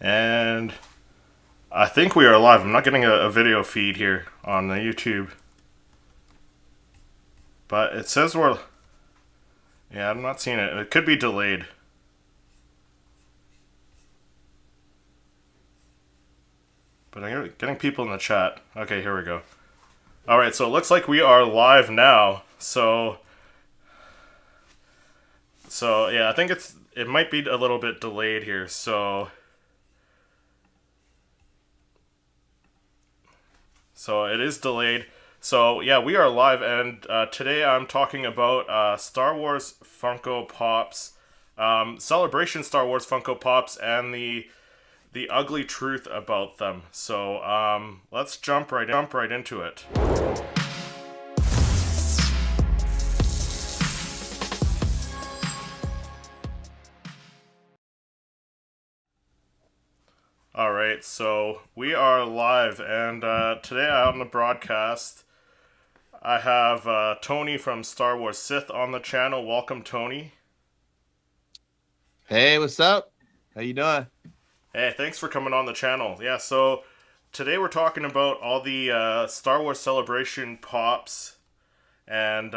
And I think we are live. I'm not getting a video feed here on the YouTube. But it says we're... Yeah, I'm not seeing it. It could be delayed. But I'm getting people in the chat. Okay, here we go. Alright, so it looks like we are live now. So yeah, I think it might be a little bit delayed here. So it is delayed. So yeah, we are live, and today I'm talking about Star Wars Funko Pops, Celebration Star Wars Funko Pops, and the ugly truth about them. So let's jump right into it. All right, so we are live, and today on the broadcast, I have Tony from Star Wars Sith on the channel. Welcome, Tony. Hey, what's up? How you doing? Hey, thanks for coming on the channel. Yeah, so today we're talking about all the Star Wars Celebration pops, and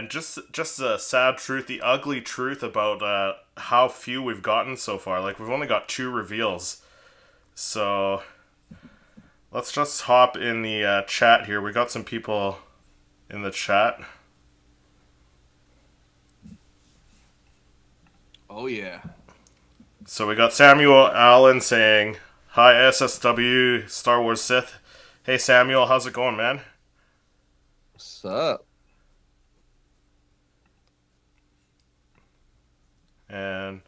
just the sad truth, the ugly truth about how few we've gotten so far. Like, we've only got 2 reveals. So let's just hop in the chat here. We got some people in the chat. Oh yeah. So we got Samuel Allen saying, "Hi SSW Star Wars Sith." Hey Samuel, how's it going, man? What's up? And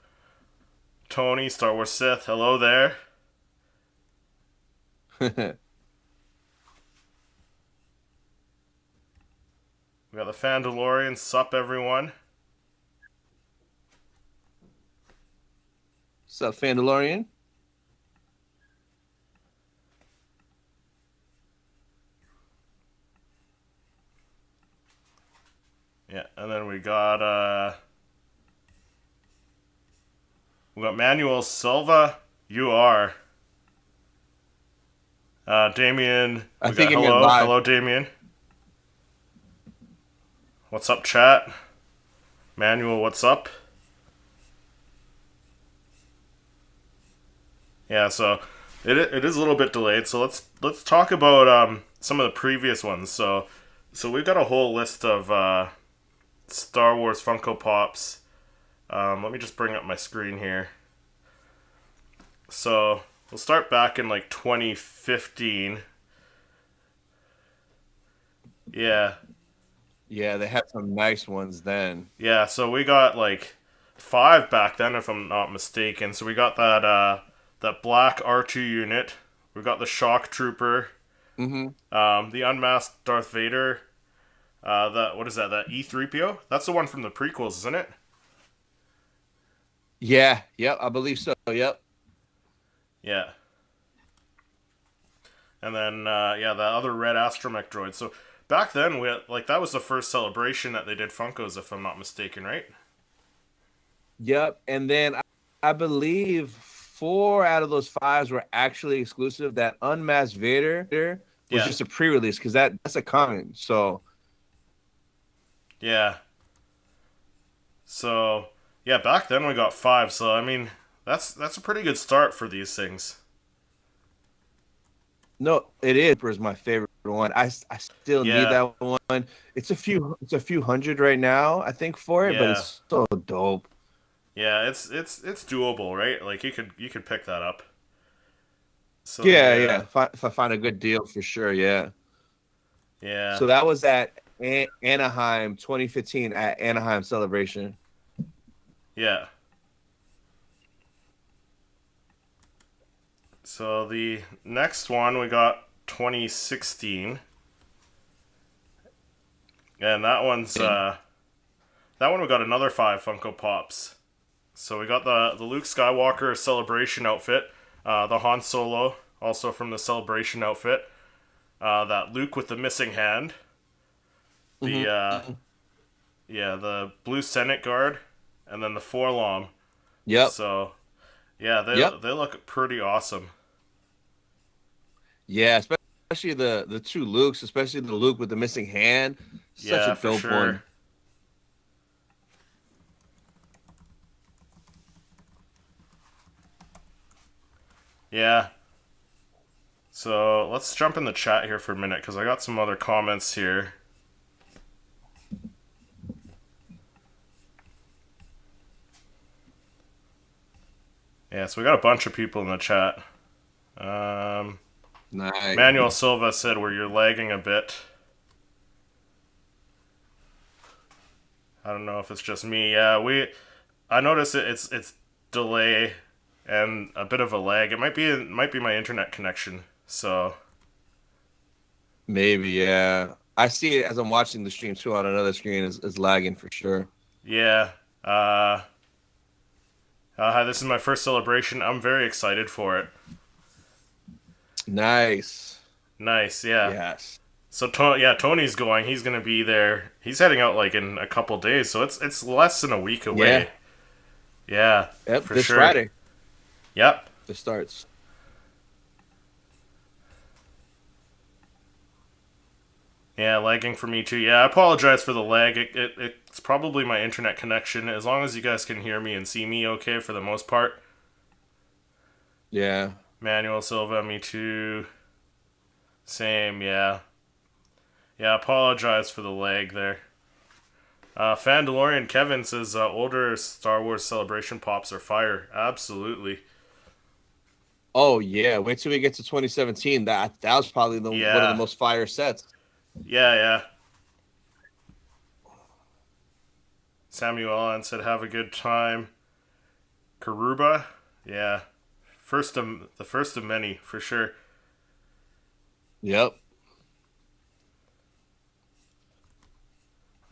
Tony, Star Wars Sith, hello there. What's We got the Fandalorian, sup everyone. up, Fandalorian? Yeah, and then we got Manuel Silva. You are. Damien, I we got think you're hello. live. Hello Damien. What's up, chat? Manuel, what's up? Yeah, so it is a little bit delayed. So let's talk about some of the previous ones. So we've got a whole list of Star Wars Funko Pops. Let me just bring up my screen here. So we'll start back in like 2015. Yeah, Yeah, they had some nice ones then. yeah. So we got like 5 back then, if I'm not mistaken. So we got that black R2 unit. We got the Shock Trooper. Mm-hmm. The unmasked Darth Vader. That what is that? That E3PO? That's the one from the prequels, isn't it? Yeah, yep, I believe so. Yep. Yeah. And then yeah, the other red astromech droid. So back then, we had, like that was the first celebration that they did Funkos, if I'm not mistaken, right? Yep. And then I believe 4 out of those 5s were actually exclusive. That Unmasked Vader was Yeah, just a pre-release because that's a common. So yeah. So yeah, back then we got 5. So I mean, that's a pretty good start for these things. no, is my favorite one. I still need Yeah, that one. It's a few hundred right now, I think, for it, but yeah, it's so dope. yeah. It's doable, right? Like you could pick that up. So Yeah, yeah. If I find a good deal for sure, yeah. yeah, So that was at Anaheim 2015 at Anaheim Celebration. yeah. So the next one we got 2016, and that one we got another 5 Funko Pops. So we got the Luke Skywalker Celebration outfit, the Han Solo also from the Celebration outfit, that Luke with the missing hand, the Mm-hmm. yeah the blue Senate guard, and then the Forlom. Yep. So Yeah, Yep. they look pretty awesome. Yeah, especially the two Lukes, especially the Luke with the missing hand. Such a Yeah, for dope sure. one. Yeah. So let's jump in the chat here for a minute because I got some other comments here. Yeah, so we got a bunch of people in the chat. Um, Nice. Manuel Silva said where you're lagging a bit. I don't know if it's just me. Yeah, I noticed it's delay and a bit of a lag. It might be my internet connection. So Maybe, yeah. I see it as I'm watching the stream too on another screen is lagging for sure. yeah. Uh, Hi, this is my first celebration. I'm very excited for it. Nice. Nice, yeah. Yes. So yeah, Tony's going. He's gonna be there. He's heading out like in a couple days, so it's less than a week Yeah. away. Yeah, Yep. for This sure. Friday Yep. it starts. Yeah, lagging for me too. Yeah, I apologize for the lag. It's probably my internet connection. As long as you guys can hear me and see me okay for the most part. Yeah. Manuel Silva, me too. Same, yeah. Yeah, apologize for the lag there. Fandalorian Kevin says older Star Wars Celebration pops are fire. Absolutely. Oh yeah. Wait till we get to 2017. That was probably one of the Yeah. most fire sets. Yeah, yeah. Samuel Allen said have a good time. Karuba, yeah. The first of many, for sure. Yep.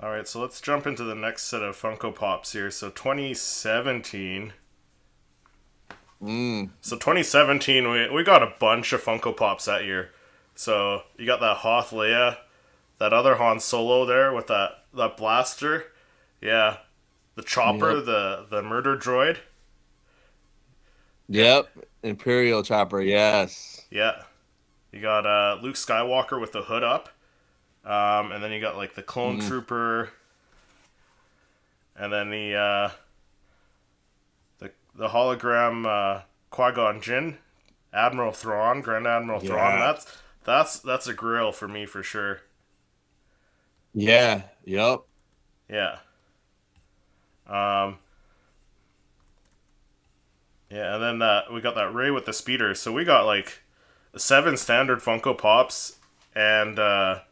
Alright, so let's jump into the next set of Funko Pops here. So 2017. Mm. So 2017, we got a bunch of Funko Pops that year. So you got that Hoth Leia, that other Han Solo there with that blaster. Yeah. The Yep. chopper, the murder droid. Yeah. Yep. Imperial chopper. Yes. Yeah. You got Luke Skywalker with the hood up. And then you got like the clone Mm. trooper, and then the hologram Qui-Gon Jinn, Admiral Thrawn, Grand Admiral Thrawn. Yeah. That's a grill for me for sure. Yeah. Yep. Yeah. Um. Yeah, and then we got that Rey with the speeder. So we got like 7 standard Funko Pops and the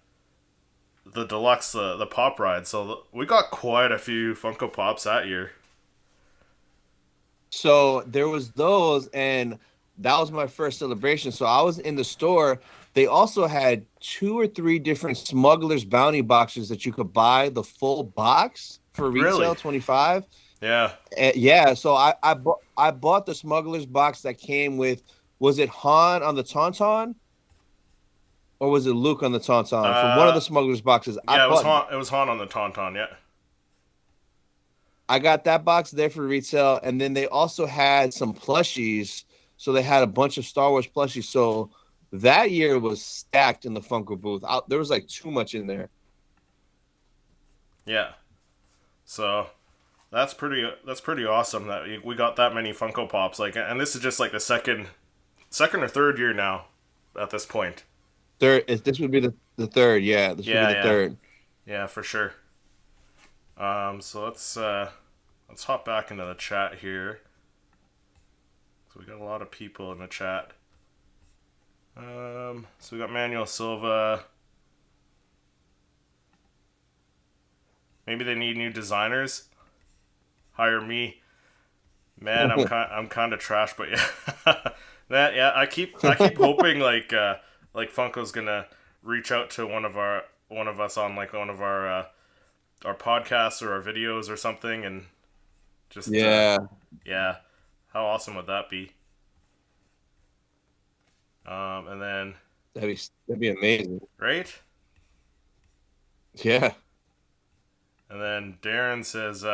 deluxe the pop ride. So we got quite a few Funko Pops that year. So there was those, and that was my first celebration. So I was in the store. They also had 2 or 3 different smugglers bounty boxes that you could buy the full box for Really? retail 25. Yeah. Yeah, so I bought the smugglers box that came with, was it Han on the Tauntaun or was it Luke on the Tauntaun? From one of Uh, the smugglers boxes. yeah, it was Han. It was Han on the Tauntaun. Yeah. I got that box there for retail, and then they also had some plushies. So they had a bunch of Star Wars plushies. So that year was stacked in the Funko booth. There was like too much in there. Yeah. So that's pretty awesome that we got that many Funko Pops. Like, and this is just like the second or third year now at this point. This would be the third. Yeah, this would be Yeah, the yeah, third. yeah, for sure. So let's hop back into the chat here. So we got a lot of people in the chat. So we got Manuel Silva. Maybe they need new designers. Hire me. Man, I'm kind of trash, but yeah, that yeah. I keep hoping like Funko's gonna reach out to one of us on like one of our podcasts or our videos or something, and just Yeah, yeah, how awesome would that be? And then that'd be amazing. right, Yeah. and then Darren says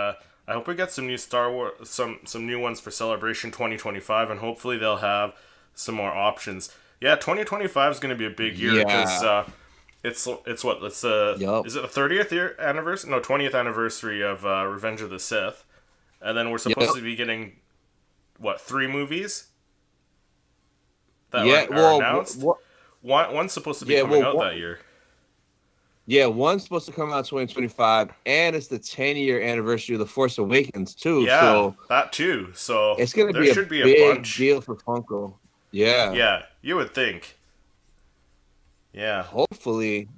I hope we get some new Star Wars, some new ones for Celebration 2025, and hopefully they'll have some more options. Yeah, 2025 is going to be a big year because Yeah. it's what it's Yup. is it the 30th year anniversary? No, 20th anniversary of Revenge of the Sith, and then we're supposed Yep. to be getting what, three movies that Yeah. are Well, announced. One's supposed to be yeah. coming Well, out that year. yeah. One's supposed to come out 2025, and it's the 10-year anniversary of The Force Awakens too. Yeah, So that too. So it's gonna there be a should be a big bunch. deal for Funko. Yeah. Yeah, you would think. Yeah, Hopefully,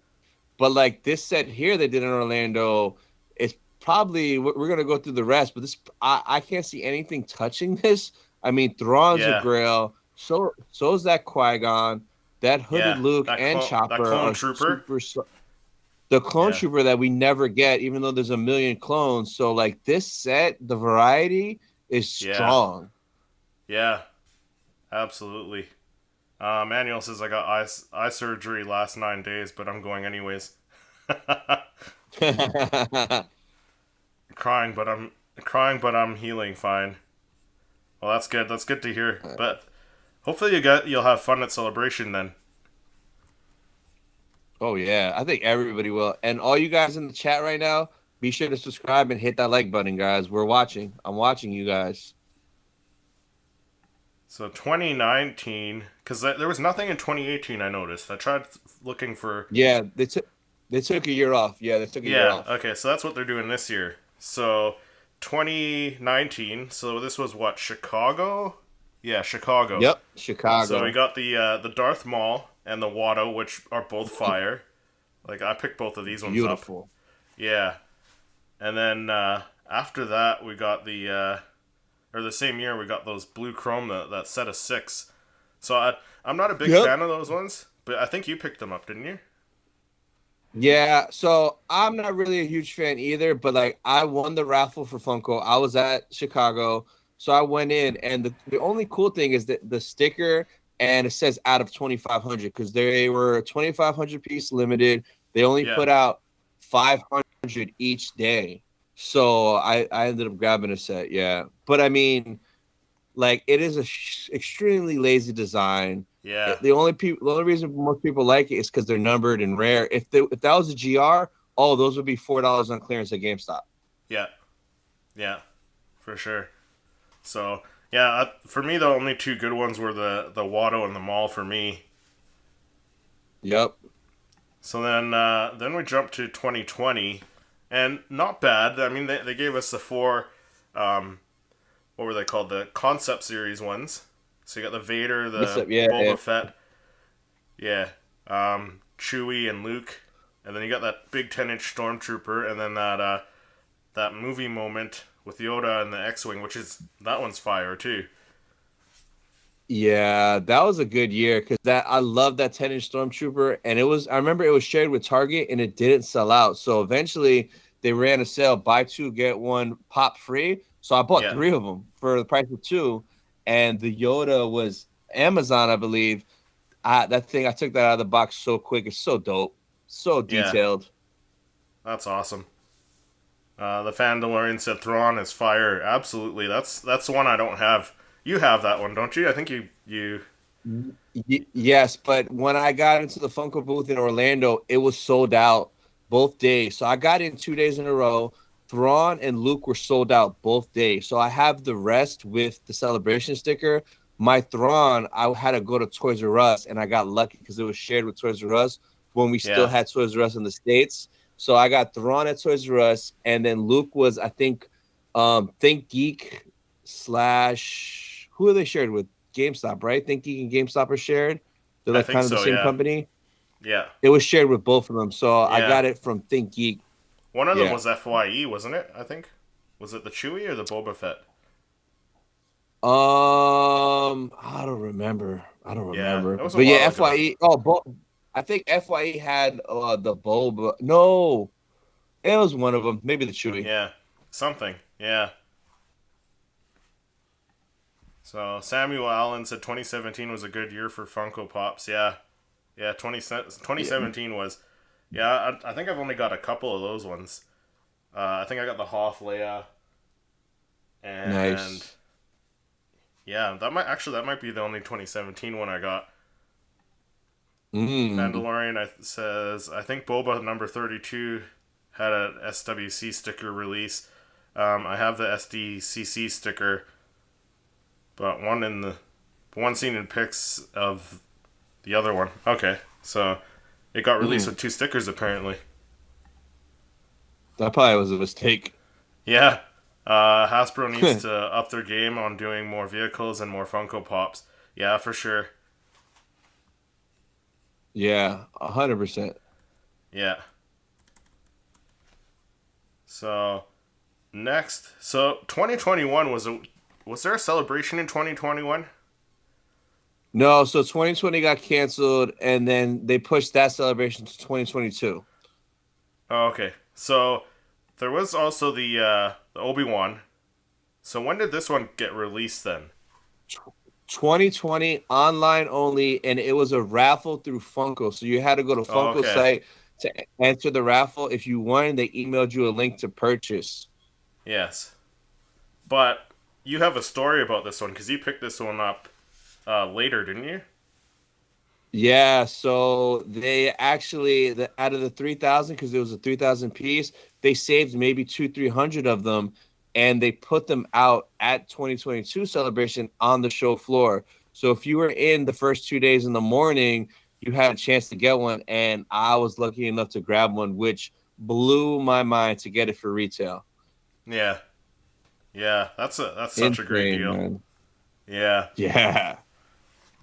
but like this set here they did in Orlando, it's probably we're gonna go through the rest, but this I can't see anything touching this. I mean, Thrawn's a yeah, Grail, so's that Qui-Gon, that hooded yeah. Luke That and Chopper clone are trooper. super. The clone Yeah, trooper that we never get, even though there's a million clones. So like this set, the variety is yeah, strong. yeah. Absolutely. Manuel says I got eye surgery last 9 days, but I'm going anyways. crying, but I'm healing fine. Well, that's good. That's good to hear. But hopefully you'll have fun at Celebration then. Oh yeah, I think everybody will. And all you guys in the chat right now, be sure to subscribe and hit that like button, guys. We're watching. I'm watching you guys. So 2019, because there was nothing in 2018. I noticed. I tried looking for. Yeah, they took a year off. Yeah, they took a year Yeah. off. Okay. So that's what they're doing this year. So 2019. So this was what, Chicago? Yeah, Chicago. Yep, So we Chicago. got the Darth Maul and the Watto, which are both fire. Like I picked both of these ones up. Beautiful. Yeah, and then after that we got or the same year we got those blue chrome that set of six. So I'm not a big Yep. fan of those ones, but I think you picked them up, didn't you? Yeah, so I'm not really a huge fan either, but like I won the raffle for Funko. I was at Chicago, so I went in, and the only cool thing is that the sticker and it says out of 2,500 because they were 2,500 piece limited. They only Yeah, put out 500 each day, so I ended up grabbing a set. Yeah, but I mean, like it is a extremely lazy design. yeah, The only reason most people like it is because they're numbered and rare. If that was a GR, oh, those would be $4 on clearance at GameStop. yeah, yeah, for sure. So yeah, for me the only two good ones were the Watto and the Maul for me. Yep. So then we jumped to 2020, and not bad. I mean, they gave us the four, what were they called? The concept series ones. So you got the Vader, What's the up? Yeah, yeah. Boba Fett, yeah, Chewie and Luke, and then you got that big 10-inch stormtrooper, and then that movie moment with Yoda and the X-wing, that one's fire too. Yeah, that was a good year because that I love that 10-inch Stormtrooper, and I remember it was shared with Target and it didn't sell out. So eventually they ran a sale, buy two get one pop free. So I bought Yeah, three of them for the price of two, and the Yoda was Amazon, I believe. I took that out of the box so quick. It's so dope, so yeah, detailed. that's awesome. The Fandalorian said Thrawn is fire. Absolutely, that's the one I don't have. You have that one, don't you? I think you. Yes, but when I got into the Funko booth in Orlando, it was sold out both days. So I got in 2 days in a row. Thrawn and Luke were sold out both days. So I have the rest with the celebration sticker. My Thrawn, I had to go to Toys R Us, and I got lucky because it was shared with Toys R Us when we still Yeah, had Toys R Us in the States. So I got Thrawn at Toys R Us, and then Luke was, I think, Think Geek slash who are they shared with? GameStop, right? Think Geek and GameStop are shared. They're I like think kind of the so. same Yeah, company. yeah, It was shared with both of them, so I yeah. got it from Think Geek. One of them Yeah. was FYE, wasn't it? I think. Was it the Chewie or the Boba Fett? I don't remember. I don't Yeah, remember. that was a But yeah, while ago. FYE. Oh, I think FYE had the bulb. No, it was one of them. Maybe the Chewy. Yeah, something. Yeah. So Samuel Allen said 2017 was a good year for Funko Pops. Yeah, yeah. Yeah. 2017 was. Yeah, I think I've only got a couple of those ones. I think I got the Hoth Leia. And Nice. yeah, that might be the only 2017 one I got. Mm. Mandalorian says I think Boba number 32 had a SWC sticker release. I have the SDCC sticker, but one seen in pics of the other one. Okay, so it got released Mm. with two stickers apparently. That probably was a mistake. Yeah, Hasbro needs to up their game on doing more vehicles and more Funko Pops. Yeah, for sure. Yeah, 100%. Yeah. So next, so 2021 was there a celebration in 2021? No, so 2020 got canceled, and then they pushed that celebration to 2022. Oh, okay. So there was also the Obi-Wan. So when did this one get released then? 2020 online only, and it was a raffle through Funko. So you had to go to Oh, Funko okay. site to enter the raffle. If you won, they emailed you a link to purchase. Yes. But you have a story about this one because you picked this one up later, didn't you? Yeah, so they actually out of the 3,000, because it was a 3,000 piece, they saved maybe 300 of them, and they put them out at 2022 celebration on the show floor. So if you were in the first 2 days in the morning, you had a chance to get one, and I was lucky enough to grab one, which blew my mind to get it for retail. Yeah. Yeah, that's such a great Insane, deal. man. Yeah. Yeah.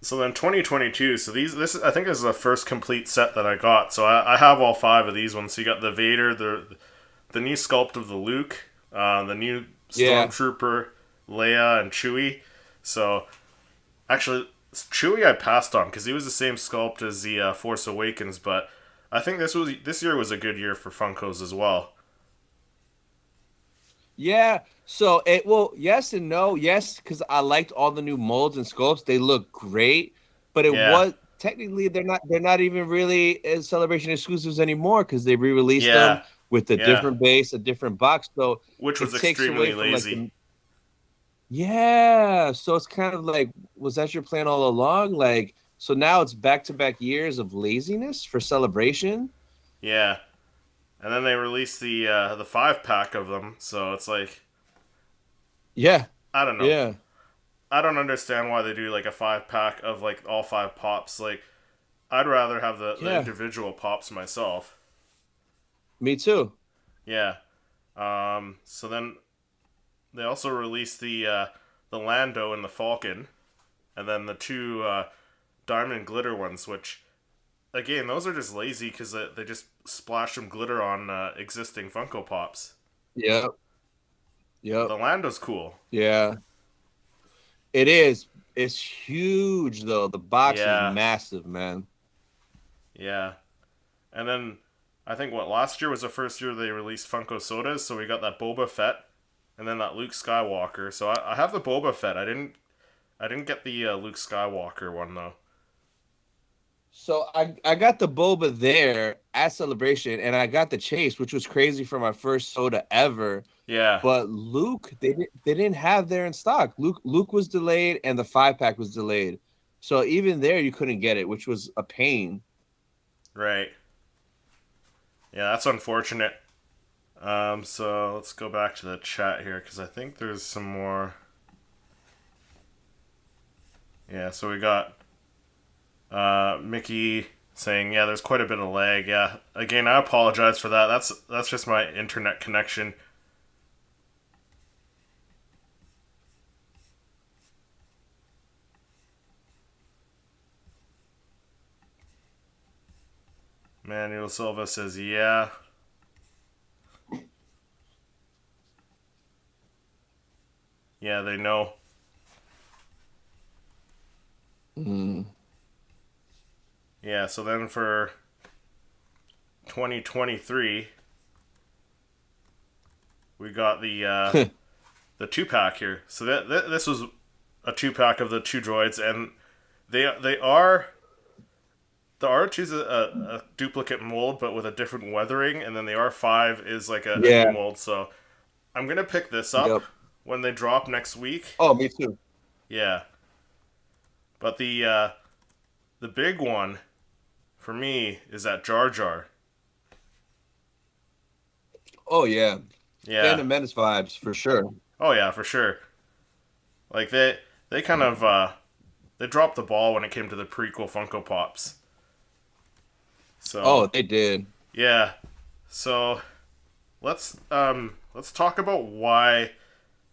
So then 2022. So I think this is the first complete set that I got. So I have all five of these ones. So you got the Vader, the new sculpt of the Luke, the new Yeah. Stormtrooper, Leia, and Chewie. So actually, Chewie I passed on because he was the same sculpt as the Force Awakens. But I think this year was a good year for Funkos as well. Yeah. So it well, yes and no. Yes, because I liked all the new molds and sculpts. They look great, but it Yeah, was technically they're not even really celebration exclusives anymore because they re-released them yeah, with a yeah. different base, a different box. So Which was it takes away extremely from like lazy. the yeah. So it's kind of like, was that your plan all along? Like, so now it's back-to-back years of laziness for celebration. Yeah, and then they released the 5 pack of them. So it's like Yeah. I don't know. Yeah. I don't understand why they do like a 5 pack of like all five pops. Like I'd rather have the Yeah. individual pops myself. Me too. Yeah. So then they also released the Lando and the Falcon, and then the two diamond glitter ones, which again those are just lazy because they just splash some glitter on existing Funko Pops. Yep. But Yep. the Lando's cool. Yeah. It is. It's huge though. The box is Yeah, massive, man. yeah. And then I think what last year was the first year they released Funko Sodas, so we got that Boba Fett, and then that Luke Skywalker. So I have the Boba Fett. I didn't get the Luke Skywalker one though. So I got the boba there at Celebration, and I got the chase, which was crazy for my first soda ever. Yeah, But Luke, they didn't have there in stock. Luke was delayed, and the 5 pack was delayed. So even there, you couldn't get it, which was a pain. right. Yeah, that's unfortunate. So let's go back to the chat here because I think there's some more. Yeah, so we got Mickey saying, yeah, there's quite a bit of lag. Yeah, again, I apologize for that. That's just my internet connection. Manuel Silva says, yeah, yeah, they know. Mm. Yeah, so then for 2023, we got the 2 pack here. So this was a 2 pack of the two droids, and they are the R2 is a duplicate mold, but with a different weathering, and then the R5 is like a new Yeah. mold. So I'm gonna pick this up. Yep. when they drop next week. Oh, me too. Yeah, but the big one for me is that Jar Jar. Oh yeah, Yeah. Phantom Menace vibes for sure. Oh yeah, for sure. Like they kind of they dropped the ball when it came to the prequel Funko Pops. Oh, So they did. yeah. So let's talk about why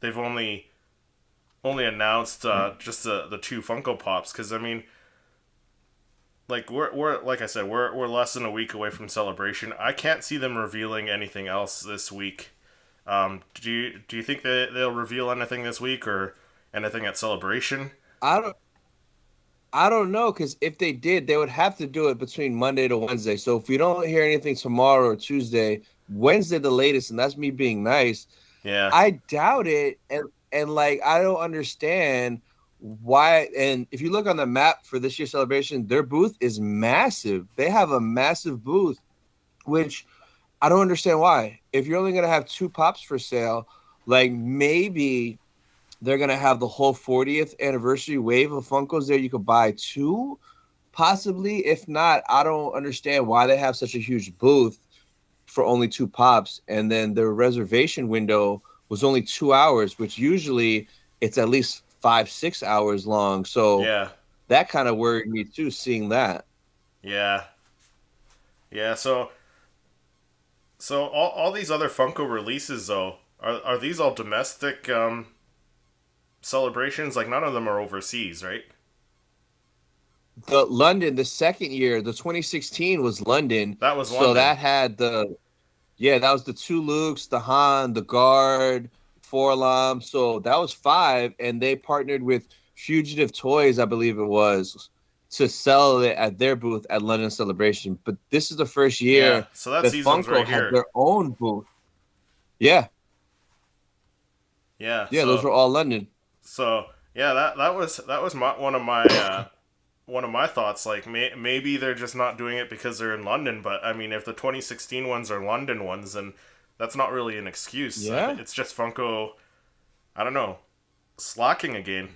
they've only announced just the two Funko Pops, because I mean, like we're like I said, we're less than a week away from Celebration. I can't see them revealing anything else this week. Do you think that they'll reveal anything this week or anything at Celebration? I don't I don't know because if they did, they would have to do it between Monday to Wednesday. So if we don't hear anything tomorrow or Tuesday, Wednesday the latest, and that's me being nice. Yeah, I doubt it, and like I don't understand why. And if you look on the map for this year's celebration, their booth is massive. They have a massive booth, which I don't understand why. If you're only gonna have two pops for sale, like maybe they're gonna have the whole 40th anniversary wave of Funkos there. You could buy two, possibly. If not, I don't understand why they have such a huge booth for only two pops, and then the reservation window was only 2 hours, which usually it's at least 5 6 hours long. So yeah, that kind of worried me too, seeing that. yeah, yeah. So all these other Funko releases though, are these all domestic celebrations? Like none of them are overseas, right? The London, the second year, the 2016 was London, That was so London. that had the yeah, that was the two Lukes, the Han, the Guard, Forlom. So that was five, and they partnered with Fugitive Toys, I believe it was, to sell it at their booth at London Celebration. But this is the first Yeah. year So that that season's right Funko had here. their own booth. Yeah, Yeah. yeah, those were all London. So yeah, that was one of my thoughts. Like maybe they're just not doing it because they're in London. But I mean, if the 2016 ones are London ones, then that's not really an excuse. Yeah, It's just Funko. I don't know, slacking again.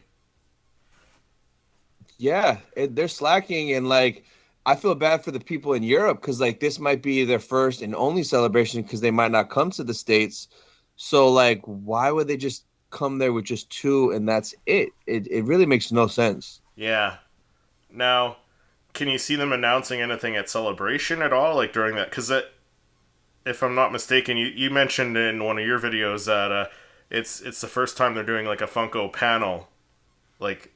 yeah, they're slacking, and like I feel bad for the people in Europe because like this might be their first and only celebration because they might not come to the States. So like, why would they just come there with just two and that's it? It really makes no sense. Yeah. Now, can you see them announcing anything at Celebration at all, like during that? Because if I'm not mistaken, you mentioned in one of your videos that it's the first time they're doing like a Funko panel. Like,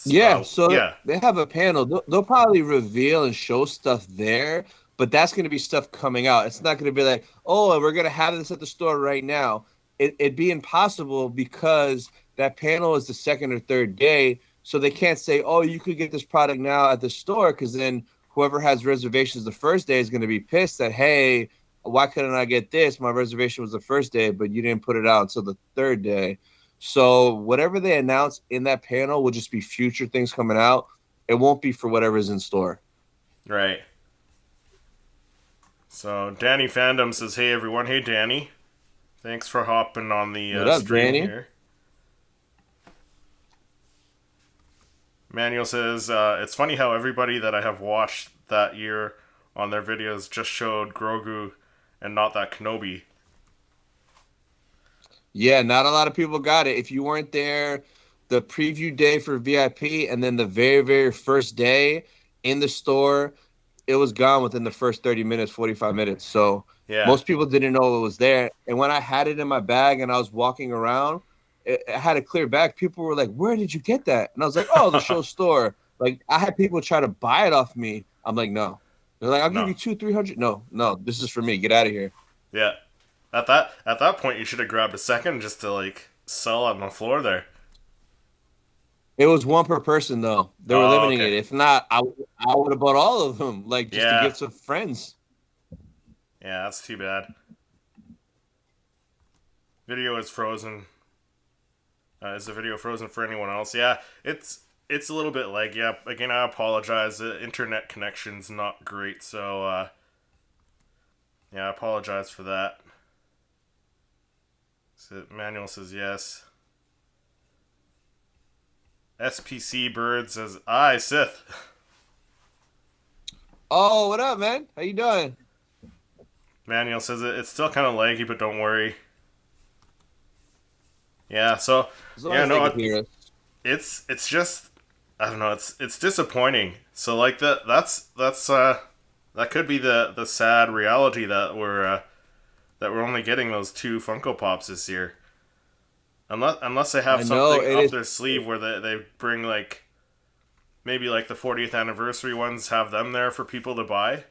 Yeah, so yeah, they have a panel. They'll probably reveal and show stuff there, but that's going to be stuff coming out. It's not going to be like, oh, we're going to have this at the store right now. It'd be impossible because that panel is the second or third day. So they can't say, oh, you could get this product now at the store because then whoever has reservations the first day is going to be pissed that, hey, why couldn't I get this? My reservation was the first day, but you didn't put it out until the third day. So whatever they announce in that panel will just be future things coming out. It won't be for whatever's in store. right. So Danny Fandom says, "Hey everyone, hey Danny, thanks for hopping on the What up, stream Danny? here." Manuel says, "It's funny how everybody that I have watched that year on their videos just showed Grogu and not that Kenobi." Yeah, not a lot of people got it. If you weren't there the preview day for VIP and then the very, very first day in the store, it was gone within the first 30 minutes, 45 minutes. So Yeah. most people didn't know it was there. And when I had it in my bag and I was walking around, it had a clear bag. People were like, "Where did you get that?" And I was like, "Oh, the show store." Like I had people try to buy it off me. I'm like, "No." They're like, "I'll give No. you two, 300." No, no, this is for me. Get out of here. Yeah. At that point, you should have grabbed a second just to like sell on the floor there. It was one per person though. They were Oh, limiting okay. it. If not, I would have bought all of them, like just to Yeah. give to friends. Yeah, that's too bad. Video is frozen. Is the video frozen for anyone else? Yeah, it's a little bit lag. Yeah, again, I apologize. The internet connection's not great, so yeah, I apologize for that. So Manuel says yes. SPC Bird says, "I Sith." Oh, what up, man? How you doing? Manuel says it's still kind of laggy, but don't worry. Yeah. So As long yeah, as they no, can hear us. it's just I don't know. It's disappointing. So like that could be the sad reality that we're only getting those two Funko Pops this year. Unless they have I know something it up is. their sleeve where they bring like maybe like the 40th anniversary ones, have them there for people to buy.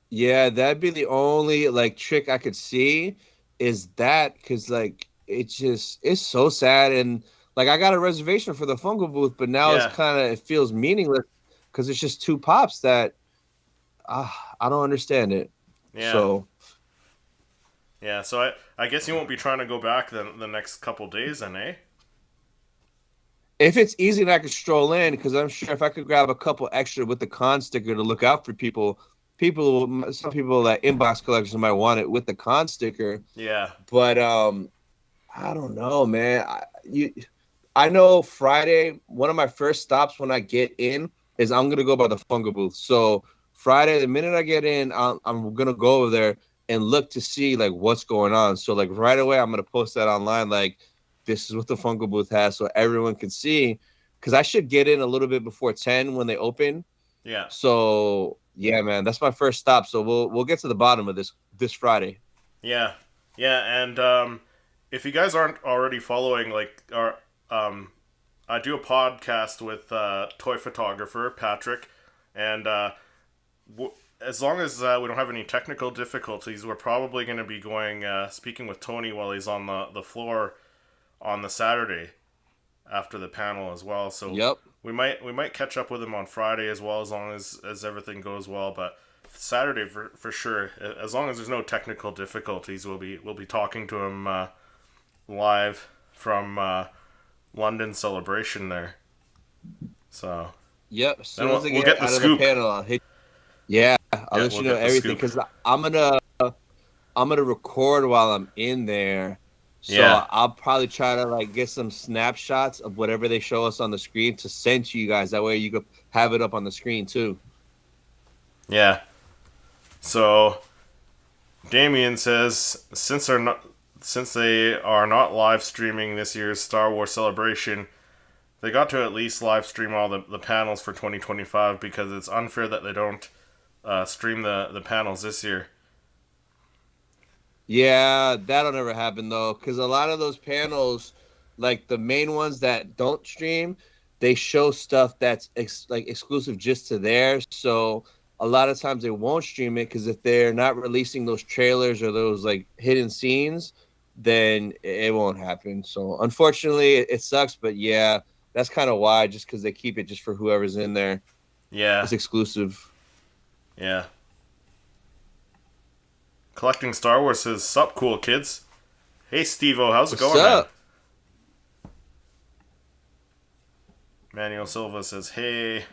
Yeah, that'd be the only like trick I could see is that because like it's so sad and like I got a reservation for the Funko booth, but now it's Yeah, kind of it feels meaningless because it's just two pops that I don't understand it. yeah, So yeah. So I guess you won't be trying to go back the next couple days then, eh? if it's easy and I could stroll in, because I'm sure if I could grab a couple extra with the con sticker to look out for people, some people that inbox collectors might want it with the con sticker. Yeah, But I don't know, man. I know Friday, one of my first stops when I get in is I'm gonna go by the Funko booth. So Friday, the minute I get in, I'm gonna go over there and look to see like what's going on. So like right away, I'm gonna post that online. Like this is what the Funko booth has, so everyone can see. Because I should get in a little bit before 10 when they open. yeah, So yeah, man, that's my first stop. So we'll get to the bottom of this Friday. yeah, yeah. And if you guys aren't already following, like our I do a podcast with toy photographer Patrick, and as long as we don't have any technical difficulties, we're probably going to be going speaking with Tony while he's on the floor on the Saturday after the panel as well. So Yep. we might catch up with him on Friday as well, as long as everything goes well. But Saturday for sure, as long as there's no technical difficulties, we'll be talking to him live from London Celebration there. So Yep. As then soon as we'll I we'll get get the out of the scoop. panel, I'll hit. Yeah, I'll Yeah, let we'll you know get the everything scoop. because I'm gonna record while I'm in there. Yeah, So I'll probably try to like get some snapshots of whatever they show us on the screen to send to you guys. That way you could have it up on the screen too. yeah. So Damien says since they are not live streaming this year's Star Wars Celebration, they got to at least live stream all the panels for 2025 because it's unfair that they don't stream the panels this year. Yeah, that'll never happen though, because a lot of those panels, like the main ones that don't stream, they show stuff that's like exclusive just to theirs. So a lot of times they won't stream it because if they're not releasing those trailers or those like hidden scenes, then it won't happen. So unfortunately, it sucks, but yeah, that's kind of why, just because they keep it just for whoever's in there. Yeah, It's exclusive. yeah. Collecting Star Wars says, "Sup, cool kids." Hey, Steve-O, how's it What's going, man? up, Manuel Silva says, "Hey."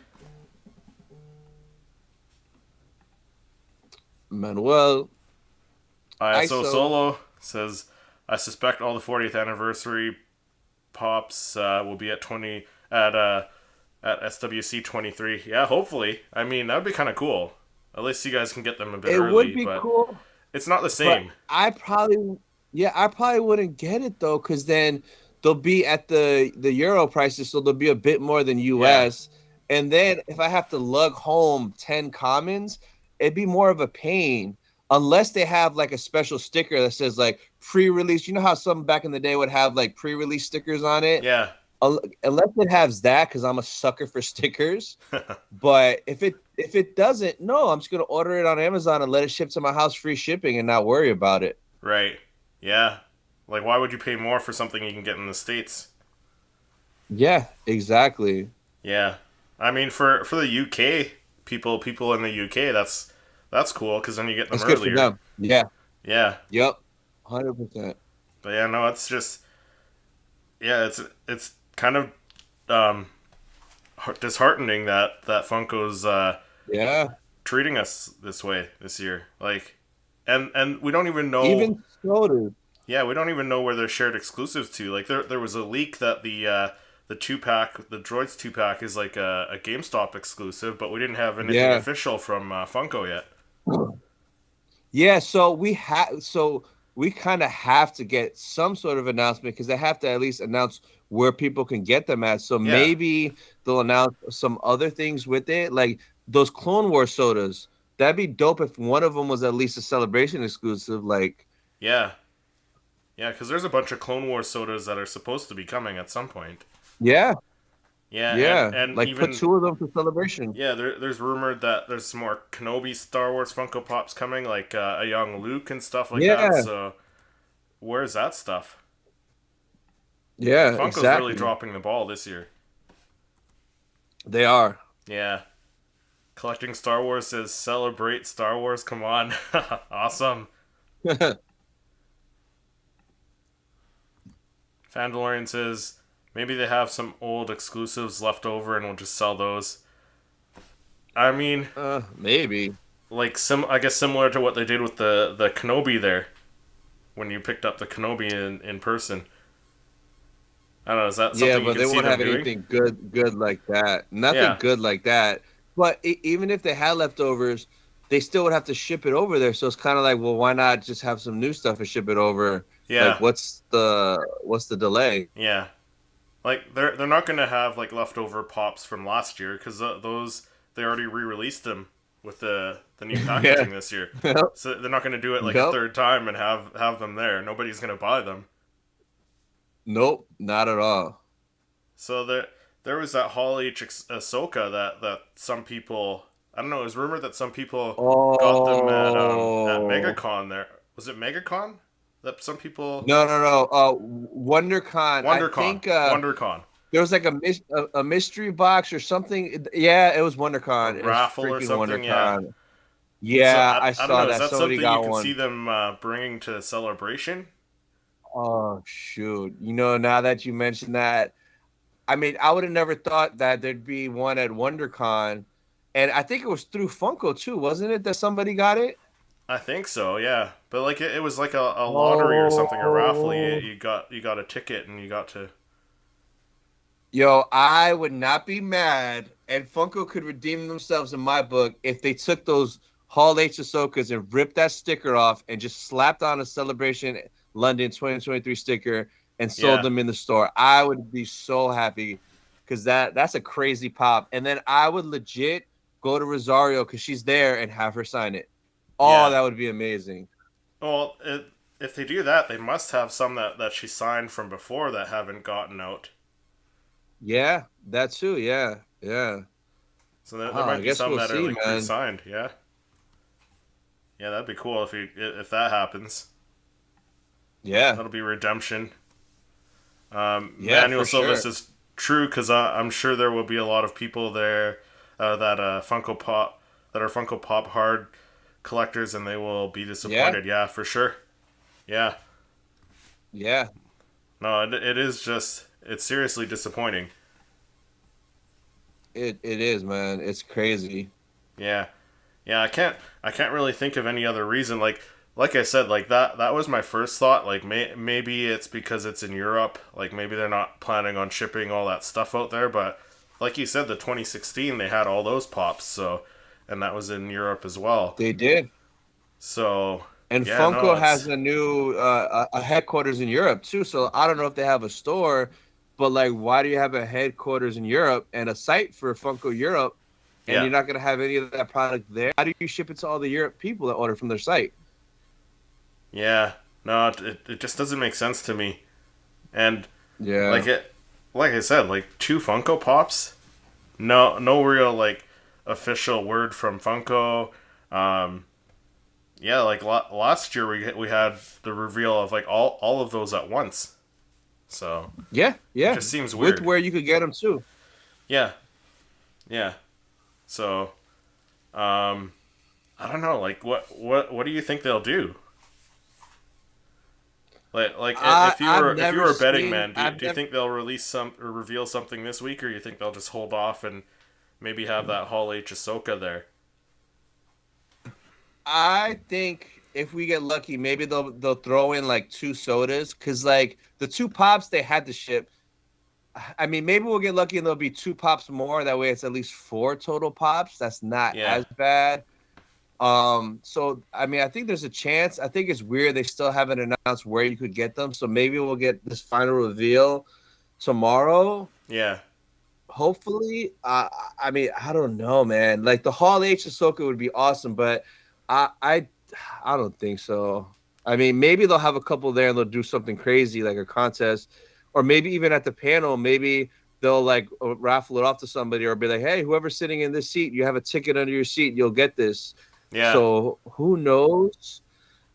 Manuel? ISO ISO. Solo says, "I suspect all the 40th anniversary pops will be at SWC 23. Yeah, hopefully. I mean, that would be kind of cool. At least you guys can get them a bit It would early, be but cool. it's not the But same. I probably wouldn't get it though, because then they'll be at the euro prices, so they'll be a bit more than Yeah, US. And then if I have to lug home 10 commons, it'd be more of a pain. Unless they have like a special sticker that says like pre-release. You know how some back in the day would have like pre-release stickers on it? yeah, Unless it has that, because I'm a sucker for stickers. But if it doesn't, no, I'm just gonna order it on Amazon and let it ship to my house free shipping and not worry about it. right. Yeah. Like, why would you pay more for something you can get in the States? Yeah, exactly. Yeah. I mean, for the UK people in the UK, that's cool because then you get them That's good for earlier. them. Yeah. Yeah. Yep. 100%. But yeah, no, it's just yeah, it's kind of um disheartening that Funko's Yeah. treating us this way this year. Like, and we don't even know. Even so, dude. Yeah, we don't even know where they're shared exclusives to. Like, there was a leak that the 2 pack, the Droids 2 pack is like a GameStop exclusive, but we didn't have anything Yeah. official from Funko yet. Yeah, so we kind of have to get some sort of announcement because they have to at least announce where people can get them at. So Yeah, maybe they'll announce some other things with it, like those Clone Wars sodas. That'd be dope if one of them was at least a celebration exclusive. Like, yeah, yeah. Because there's a bunch of Clone Wars sodas that are supposed to be coming at some point. yeah, Yeah, and yeah, and like put even two of them for celebration. yeah, there's rumored that there's some more Kenobi Star Wars Funko Pops coming, like a young Luke and stuff like that. Yeah, So where's that stuff? Like yeah, Funko's really exactly. dropping the ball this year. They are. Yeah, collecting Star Wars says celebrate Star Wars. Come on, awesome. Fandalorian says maybe they have some old exclusives left over and we'll just sell those. I mean, Maybe. like I guess similar to what they did with the Kenobi there when you picked up the Kenobi in person. I don't know. Is that Yeah, something you but can they see won't them have doing? anything good like that. Nothing Yeah, good like that. But even if they had leftovers, they still would have to ship it over there. So it's kind of like, well, why not just have some new stuff and ship it over? Like, yeah, what's the delay? yeah. Like they're not gonna have like leftover pops from last year because those they already re-released them with the new Yeah. packaging this year. Yep. So they're not gonna do it like a Nope. third time and have them there. Nobody's gonna buy them. Nope. Not at all. So there was that Hall H Ahsoka that some people, I don't know, it was rumored that some people got them at Oh. MegaCon there. Was it MegaCon? That some people No. WonderCon. I WonderCon. think WonderCon. there was like a mystery box or something. Yeah, it was A WonderCon. It was raffle or freaking something, yeah. WonderCon. So Yeah, I I don't saw know, is that. that Somebody something you got can see one. them bringing to Celebration? Oh shoot. Now that you mentioned that, I mean, I would have never thought that there'd be one at WonderCon. And I think it was through Funko too, wasn't it, that somebody got it? I think so, yeah. But like it was like a lottery or something, a raffle. Oh, You got a ticket and you got to. yo, I would not be mad, and Funko could redeem themselves in my book if they took those Hall H Ahsokas and ripped that sticker off and just slapped on a Celebration London 2023 sticker and sold Yeah, them in the store. I would be so happy because that's a crazy pop. And then I would legit go to Rosario because she's there and have her sign it. Oh, yeah. that would be amazing. Well, if they do that, they must have some that she signed from before that haven't gotten out. Yeah, that too. Yeah, yeah. So there Oh, might I be guess some we'll that are see, like man. pre-signed. Yeah, yeah, that'd be cool if that happens. Yeah, That'll be redemption. yeah, Manuel for Silva sure. says true because I'm sure there will be a lot of people there that Funko Pop that are Funko Pop hard collectors, and they will be Yeah, disappointed. Yeah, for sure. Yeah, yeah. no, it is just it's seriously disappointing. It is, man. It's crazy. Yeah, yeah. I can't really think of any other reason. Like I said, like that was my first thought. Like maybe it's because it's in Europe. Like maybe they're not planning on shipping all that stuff out there. But like you said, the 2016 they had all those pops. So and that was in Europe as well. They did. So And yeah, no, Funko it's has a new a headquarters in Europe too. So I don't know if they have a store, but like, why do you have a headquarters in Europe and a site for Funko Europe, and yeah, you're not going to have any of that product there? How do you ship it to all the Europe people that order from their site? yeah. No, it just doesn't make sense to me. And Yeah, like like I said, like two Funko Pops. No real like official word from Funko. Um, yeah, like last year we had the reveal of like all of those at once. So yeah, it yeah. just seems With weird. where you could get them too. Yeah, yeah. So I don't know. Like what do you think they'll do? Like I I've if you never were a betting seen. man, I've do you never. think they'll release some or reveal something this week, or you think they'll just hold off and maybe have that Hall H Ahsoka there? I think if we get lucky, maybe they'll throw in like two sodas because like the two pops they had to ship. I mean, maybe we'll get lucky and there'll be two pops more. That way, it's at least four total pops. That's not Yeah, as bad. So I mean, I think there's a chance. I think it's weird they still haven't announced where you could get them. So maybe we'll get this final reveal tomorrow. yeah, Hopefully. I mean, I don't know, man. Like the Hall H Ahsoka would be awesome, but I I I don't think so. I mean, maybe they'll have a couple there and they'll do something crazy like a contest, or maybe even at the panel, maybe they'll like raffle it off to somebody or be like, hey, whoever's sitting in this seat, you have a ticket under your seat, you'll get this. yeah, So who knows?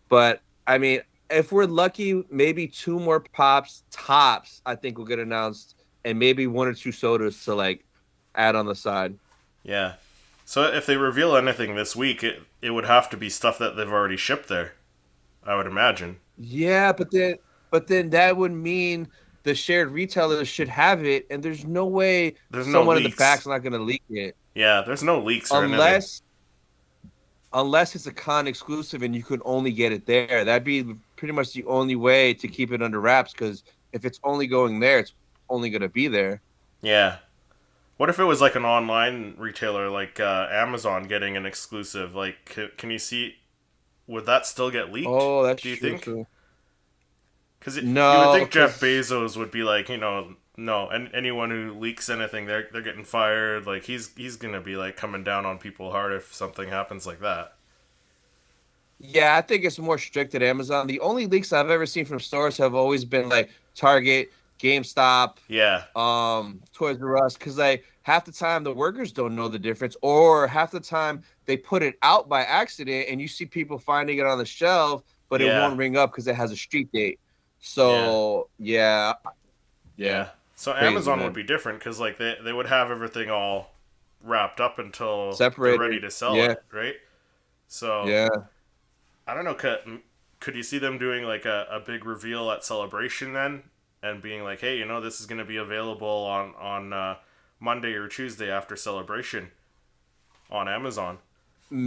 But I mean, if we're lucky, maybe two more pops tops, I think will get announced, and maybe one or two sodas to like add on the side. yeah. So if they reveal anything this week, it would have to be stuff that they've already shipped there. I would imagine. Yeah, but then that would mean the shared retailers should have it, and there's no way There's no someone in the leaks. back's not going to leak it Yeah, there's no leaks or anything. unless unless it's a con exclusive and you could only get it there. That'd be pretty much the only way to keep it under wraps because if it's only going there, it's only going to be there. Yeah. What if it was like an online retailer like Amazon getting an exclusive? Like, can you see? Would that still get leaked? Oh, that's Do you true think? too. Because you would No, think Jeff because Bezos would be like, no, and anyone who leaks anything, they're getting fired. Like he's gonna be like coming down on people hard if something happens like that. yeah, I think it's more strict at Amazon. The only leaks I've ever seen from stores have always been like Target, GameStop, Yeah, Toys R Us, because like half the time the workers don't know the difference, or half the time they put it out by accident, and you see people finding it on the shelf, but it yeah, won't ring up because it has a street date. yeah, So yeah, yeah, yeah. So crazy Amazon would man. be different because like they would have everything all wrapped up until they're ready Separated. to sell Yeah, it, right? So yeah. I don't know. Could you see them doing like a big reveal at Celebration then, and being like, hey, this is going to be available on Monday or Tuesday after Celebration on Amazon?